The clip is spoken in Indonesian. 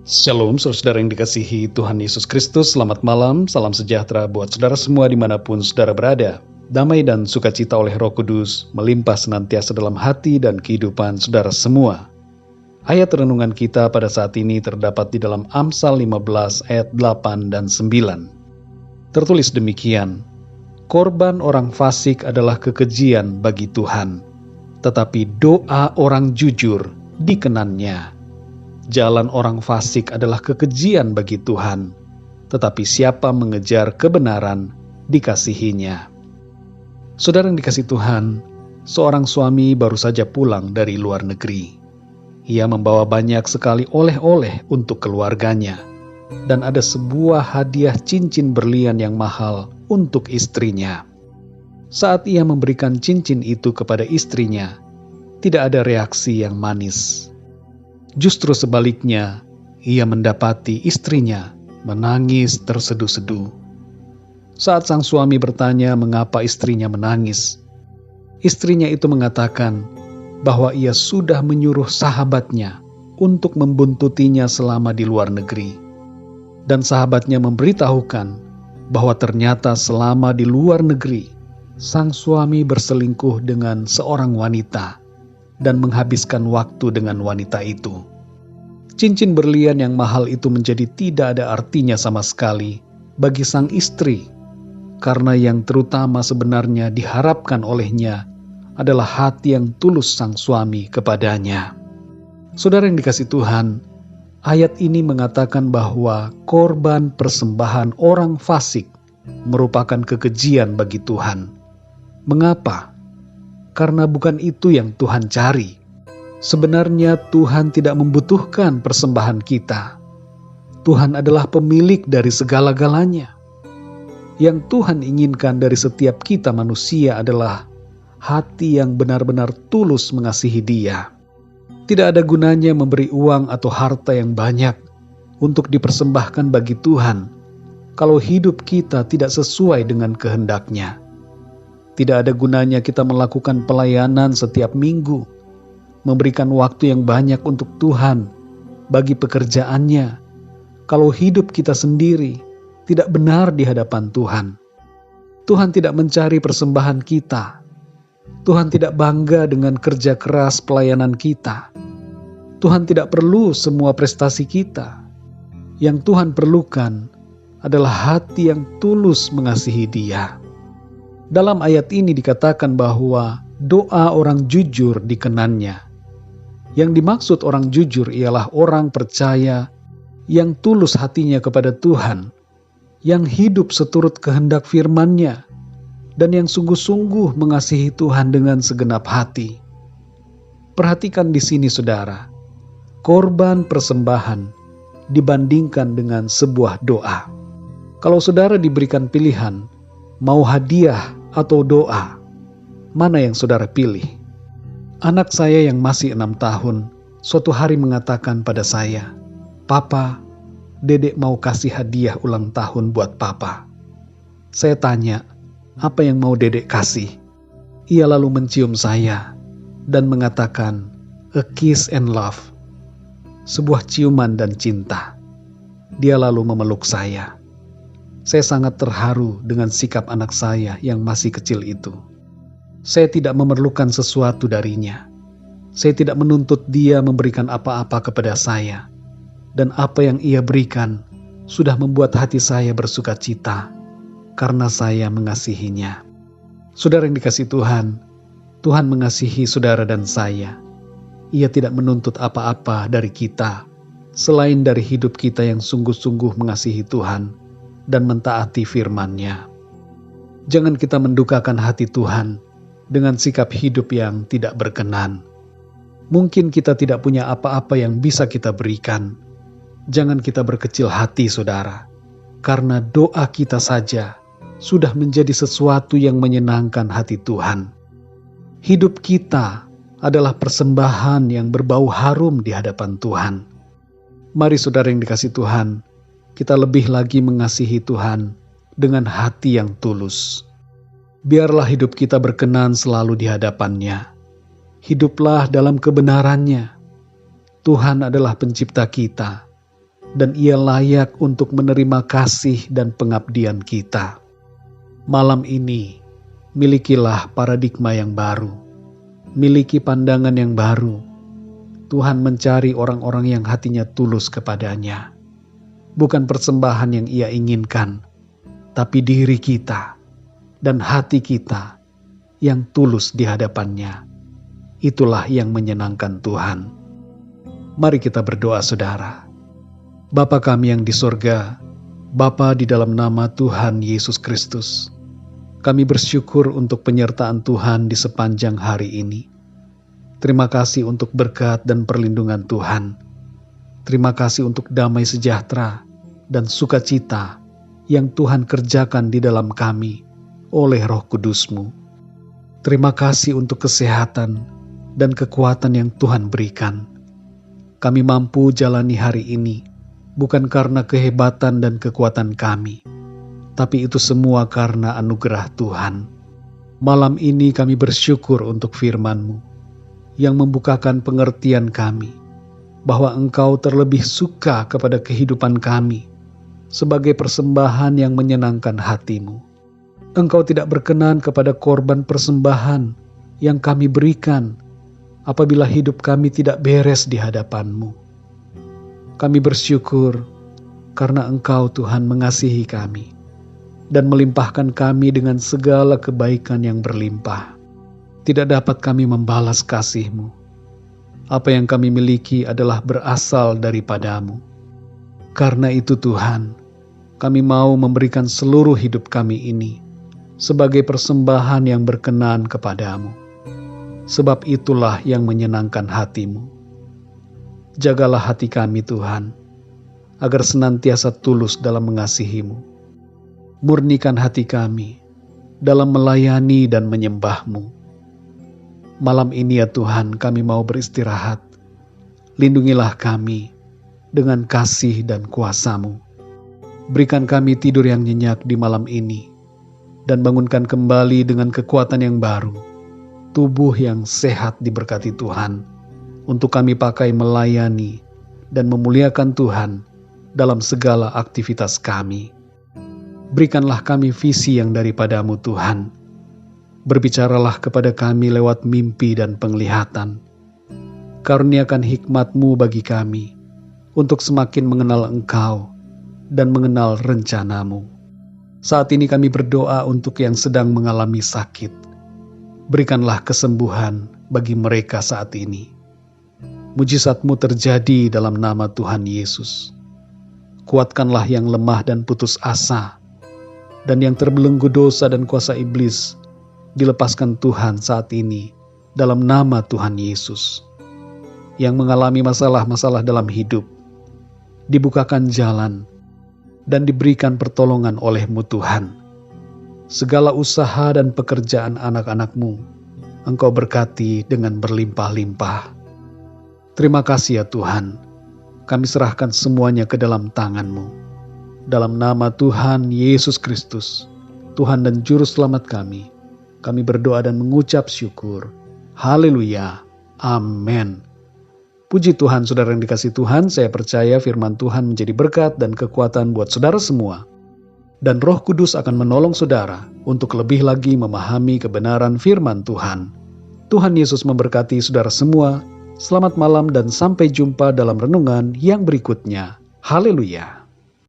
Shalom, saudara yang dikasihi Tuhan Yesus Kristus. Selamat malam, salam sejahtera buat saudara semua dimanapun saudara berada. Damai dan sukacita oleh Roh Kudus melimpah senantiasa dalam hati dan kehidupan saudara semua. Ayat renungan kita pada saat ini terdapat di dalam Amsal 15 ayat 8 dan 9. Tertulis demikian, korban orang fasik adalah kekejian bagi Tuhan, tetapi doa orang jujur dikenannya. Jalan orang fasik adalah kekejian bagi Tuhan, tetapi siapa mengejar kebenaran dikasihinya. Saudara yang dikasihi Tuhan, seorang suami baru saja pulang dari luar negeri. Ia membawa banyak sekali oleh-oleh untuk keluarganya, dan ada sebuah hadiah cincin berlian yang mahal untuk istrinya. Saat ia memberikan cincin itu kepada istrinya, tidak ada reaksi yang manis. Justru sebaliknya, ia mendapati istrinya menangis terseduh-seduh. Saat sang suami bertanya mengapa istrinya menangis, istrinya itu mengatakan bahwa ia sudah menyuruh sahabatnya untuk membuntutinya selama di luar negeri. Dan sahabatnya memberitahukan bahwa ternyata selama di luar negeri, sang suami berselingkuh dengan seorang wanita dan menghabiskan waktu dengan wanita itu. Cincin berlian yang mahal itu menjadi tidak ada artinya sama sekali bagi sang istri, karena yang terutama sebenarnya diharapkan olehnya adalah hati yang tulus sang suami kepadanya. Saudara yang dikasihi Tuhan, ayat ini mengatakan bahwa korban persembahan orang fasik merupakan kekejian bagi Tuhan. Mengapa? Karena bukan itu yang Tuhan cari. Sebenarnya Tuhan tidak membutuhkan persembahan kita. Tuhan adalah pemilik dari segala-galanya. Yang Tuhan inginkan dari setiap kita manusia adalah hati yang benar-benar tulus mengasihi Dia. Tidak ada gunanya memberi uang atau harta yang banyak untuk dipersembahkan bagi Tuhan kalau hidup kita tidak sesuai dengan kehendak-Nya. Tidak ada gunanya kita melakukan pelayanan setiap minggu, memberikan waktu yang banyak untuk Tuhan bagi pekerjaannya, kalau hidup kita sendiri tidak benar di hadapan Tuhan. Tuhan tidak mencari persembahan kita. Tuhan tidak bangga dengan kerja keras pelayanan kita. Tuhan tidak perlu semua prestasi kita. Yang Tuhan perlukan adalah hati yang tulus mengasihi Dia. Dalam ayat ini dikatakan bahwa doa orang jujur dikenannya. Yang dimaksud orang jujur ialah orang percaya yang tulus hatinya kepada Tuhan, yang hidup seturut kehendak firman-Nya, dan yang sungguh-sungguh mengasihi Tuhan dengan segenap hati. Perhatikan di sini saudara, korban persembahan dibandingkan dengan sebuah doa. Kalau saudara diberikan pilihan, mau hadiah atau doa, mana yang saudara pilih? Anak saya yang masih 6 tahun, suatu hari mengatakan pada saya, "Papa, Dedek mau kasih hadiah ulang tahun buat Papa." Saya tanya, "Apa yang mau Dedek kasih?" Ia lalu mencium saya dan mengatakan, "A kiss and love." Sebuah ciuman dan cinta. Dia lalu memeluk saya. Saya sangat terharu dengan sikap anak saya yang masih kecil itu. Saya tidak memerlukan sesuatu darinya. Saya tidak menuntut dia memberikan apa-apa kepada saya. Dan apa yang ia berikan sudah membuat hati saya bersuka cita karena saya mengasihinya. Saudara yang dikasihi Tuhan, Tuhan mengasihi saudara dan saya. Ia tidak menuntut apa-apa dari kita selain dari hidup kita yang sungguh-sungguh mengasihi Tuhan dan mentaati firman-Nya. Jangan kita mendukakan hati Tuhan dengan sikap hidup yang tidak berkenan. Mungkin kita tidak punya apa-apa yang bisa kita berikan. Jangan kita berkecil hati, saudara, karena doa kita saja sudah menjadi sesuatu yang menyenangkan hati Tuhan. Hidup kita adalah persembahan yang berbau harum di hadapan Tuhan. Mari saudara yang dikasihi Tuhan, kita lebih lagi mengasihi Tuhan dengan hati yang tulus. Biarlah hidup kita berkenan selalu di hadapan-Nya. Hiduplah dalam kebenaran-Nya. Tuhan adalah pencipta kita. dan Ia layak untuk menerima kasih dan pengabdian kita. Malam ini, milikilah paradigma yang baru, miliki pandangan yang baru. Tuhan mencari orang-orang yang hatinya tulus kepadanya. Bukan persembahan yang Ia inginkan, tapi diri kita dan hati kita yang tulus di hadapannya. Itulah yang menyenangkan Tuhan. Mari kita berdoa, saudara. Bapa kami yang di sorga, Bapa di dalam nama Tuhan Yesus Kristus, kami bersyukur untuk penyertaan Tuhan di sepanjang hari ini. Terima kasih untuk berkat dan perlindungan Tuhan. Terima kasih untuk damai sejahtera dan sukacita yang Tuhan kerjakan di dalam kami oleh Roh Kudus-Mu. Terima kasih untuk kesehatan dan kekuatan yang Tuhan berikan. Kami mampu jalani hari ini bukan karena kehebatan dan kekuatan kami, tapi itu semua karena anugerah Tuhan. Malam ini kami bersyukur untuk firman-Mu yang membukakan pengertian kami bahwa Engkau terlebih suka kepada kehidupan kami sebagai persembahan yang menyenangkan hati-Mu. Engkau tidak berkenan kepada korban persembahan yang kami berikan apabila hidup kami tidak beres di hadapan-Mu. Kami bersyukur karena Engkau, Tuhan, mengasihi kami dan melimpahkan kami dengan segala kebaikan yang berlimpah. Tidak dapat kami membalas kasih-Mu. Apa yang kami miliki adalah berasal daripada-Mu. Karena itu, Tuhan, kami mau memberikan seluruh hidup kami ini sebagai persembahan yang berkenan kepada-Mu. Sebab itulah yang menyenangkan hati-Mu. Jagalah hati kami, Tuhan, agar senantiasa tulus dalam mengasihi-Mu. Murnikan hati kami dalam melayani dan menyembah-Mu. Malam ini ya Tuhan, kami mau beristirahat. Lindungilah kami dengan kasih dan kuasa-Mu. Berikan kami tidur yang nyenyak di malam ini, dan bangunkan kembali dengan kekuatan yang baru, tubuh yang sehat diberkati Tuhan, untuk kami pakai melayani dan memuliakan Tuhan dalam segala aktivitas kami. Berikanlah kami visi yang daripada-Mu, Tuhan. Berbicaralah kepada kami lewat mimpi dan penglihatan. Karuniakan hikmat-Mu bagi kami untuk semakin mengenal Engkau dan mengenal rencana-Mu. Saat ini kami berdoa untuk yang sedang mengalami sakit. Berikanlah kesembuhan bagi mereka saat ini. Mujizat-Mu terjadi dalam nama Tuhan Yesus. Kuatkanlah yang lemah dan putus asa, dan yang terbelenggu dosa dan kuasa iblis, dilepaskan Tuhan saat ini dalam nama Tuhan Yesus. Yang mengalami masalah-masalah dalam hidup, dibukakan jalan, dan diberikan pertolongan oleh-Mu Tuhan. Segala usaha dan pekerjaan anak-anak-Mu, Engkau berkati dengan berlimpah-limpah. Terima kasih ya Tuhan, kami serahkan semuanya ke dalam tangan-Mu. Dalam nama Tuhan Yesus Kristus, Tuhan dan Juru Selamat kami berdoa dan mengucap syukur. Haleluya, amin. Puji Tuhan, saudara yang dikasihi Tuhan, saya percaya firman Tuhan menjadi berkat dan kekuatan buat saudara semua. Dan Roh Kudus akan menolong saudara untuk lebih lagi memahami kebenaran firman Tuhan. Tuhan Yesus memberkati saudara semua. Selamat malam dan sampai jumpa dalam renungan yang berikutnya. Haleluya.